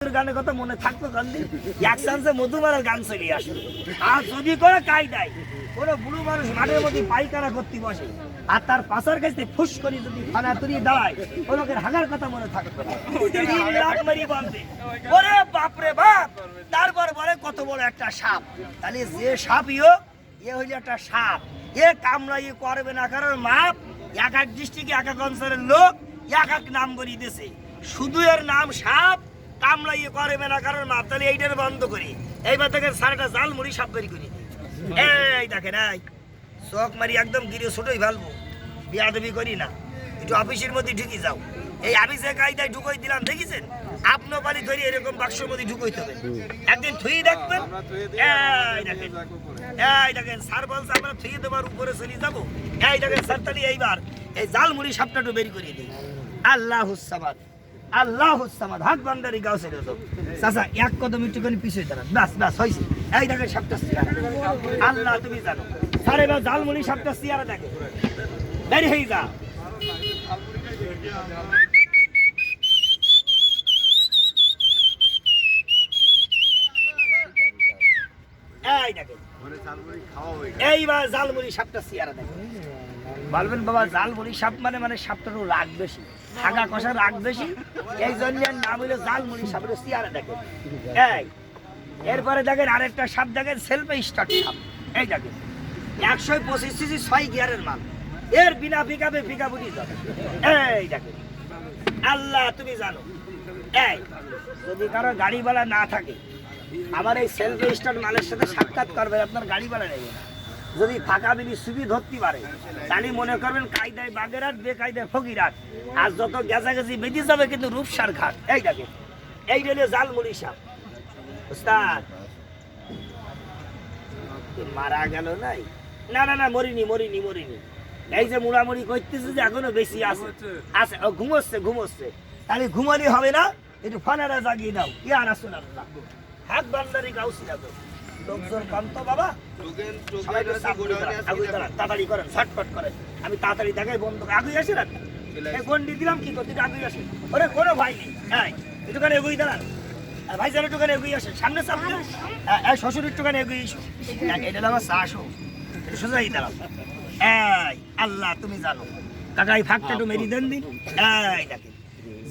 মধুর গানের কথা মনে থাকতো গান্ধী এক চান্সে মধুমারার গান চলে আসে। আর যদি করে কায়দায় কোনো বুড়ো মানুষ মাঠের মধ্যে পায়খানা করতে বসে আর তার পাশার কাছে ফুস করে যদি খানা তুলিয়ে দাঁড়ায় ওই লোকের হাগার কথা মনে থাকতো না। 3 লাখ মারি বাঁধবে, ওরে বাপরে বাপ। তারপর বলে কত বড় একটা সাপ। তাহলে যে সাপ এ হইল একটা সাপ, এ কামড়াই করবে না, কারণ মাপ এক এক ডিস্ট্রিক্টে এক এক অঞ্চলের লোক এক এক নাম বলিয়ে দিয়েছে। শুধু এর নাম সাপ, কামড়াই করবে না কারণ মাপ। তাহলে এইটার বন্ধ করি। এইবার দেখেন সারাটা জাল মুড়ি সাপ বেরি করি। এই দেখেন এই চোখ মারি একদম গিরে ছোটই ফেলবো, বিয়াদবি করি না। একটু অফিসের মধ্যে ঢুকি যাও। এই আমি যে কায়দায় ঢুকই দিলাম দেখেছেন, আপনার বাড়ি ধরে এরকম বাক্সের মধ্যে ঢুকইতে হবে। একদিন থুই দেখবেন, এই দেখেন এই দেখেন স্যার বলছে আমরা থুই দেবার উপরে চলে যাবো। এই দেখেন স্যার তাহলে এইবার এই জালমুড়ি সাপটা একটু বের করে দিই। আল্লাহুস সামাদ, আল্লাহুস সামাদ, হাত বান্দারি গাও ছেড়ে দাও। চাচা এক কদম একটুখানি পিছিয়ে দাঁড়ান, ব্যাস ব্যাস হয়েছে। এই দেখেন সাপটা চেয়ারা, আল্লাহ তুমি জানো। স্যার এবার জালমুড়ি সাপটা চেয়ারা দেখে বের হয়ে যা। এই দেখেন এইবার জালমুড়ি সাপটা চেয়ারা দেখে। বলবেন বাবা জালমুড়ি সাপ মানে সাপটারও রাগ বেশি, হাগা কষা রাগ বেশি, এই জন্য নাম হইলো জালমুড়ি সাপের চেয়ারা দেখেন। এই এরপরে দেখেন আরেকটা সাপ দেখেন সেলফে স্টার্ট সাপ। এই দেখেন 125 সিসি 6 গিয়ারের মাল, এর বিনা পিকাপে পিকাপুটি যাবে। এই দেখেন আল্লাহ তুমি জানো। এই যদি কারো গাড়িওয়ালা না থাকে আমার এই সেলফ স্টার্ট মালের সাথে সাক্ষাৎ করবে, আপনার গাড়িওয়ালা নেই। যদি ফাঁকা বিলি সুবি ধরতে পারে তাহলে মনে করবেন কায়দায় বাগেরহাট, বেকায়দায় ফকিরহাট। আর যত গেছাগেছি বেঁধে যাবে কিন্তু রূপসার ঘাট। এই দেখেন এই হলো জালমুড়ি সাপ। উস্তাদ মারা গেল নাই? না না না মরিনি মরিনি মরিনি। এই যে মুড়ামুড়ি করতেছে যে এখনো বেশি আছে আছে, ঘুমোচ্ছে ঘুমোচ্ছে। তাহলে ঘুমালি হবে না, একটু ফানারা জাগিয়ে দাও। ইয়া রাসূলুল্লাহ, হাত বান্দারি গাউছি না তো লোকজন কম তো বাবা, সবাই তো তাড়াতাড়ি করেন, ছটফট করেন। আমি তাড়াতাড়ি দেখাই বন্ধু আগুই আসে না, এই গন্ডি দিলাম কি করতে আগুই আসে। ওরে কোনো ভাই নেই, হ্যাঁ একটুখানি এগুই দাঁড়ান, ভাই যারা একটুখানি এগুই আসে, সামনে সামনে শ্বশুর একটুখানি এগুই এসো। এটা আমার শাশু, একটু সোজাই দাঁড়াও। এই আল্লাহ তুমি জানো। কাকা এই ফাঁকটা একটু মেরি দেন দিন। এই দেখেন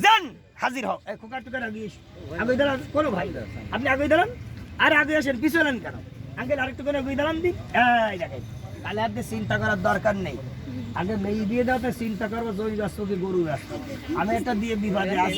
যান হাজির হও। এই খোকার টুকার আগুই এসো, আগুই দাঁড়ান। কোনো ভাই আপনি আগুই দাঁড়ান, আরে আগে আসেন, পিছনেন কেন? আঙ্কেল আরেকটু করে এগুই দাঁড়ান দিন। এই দেখেন তাহলে আপনি চিন্তা করার দরকার নেই। আগে মেয়ে দিয়ে দাও, চিন্তা করবো জমি ব্যস্ত কি গরু ব্যস্ত। আমি এটা দিয়ে বিবাদে আসি।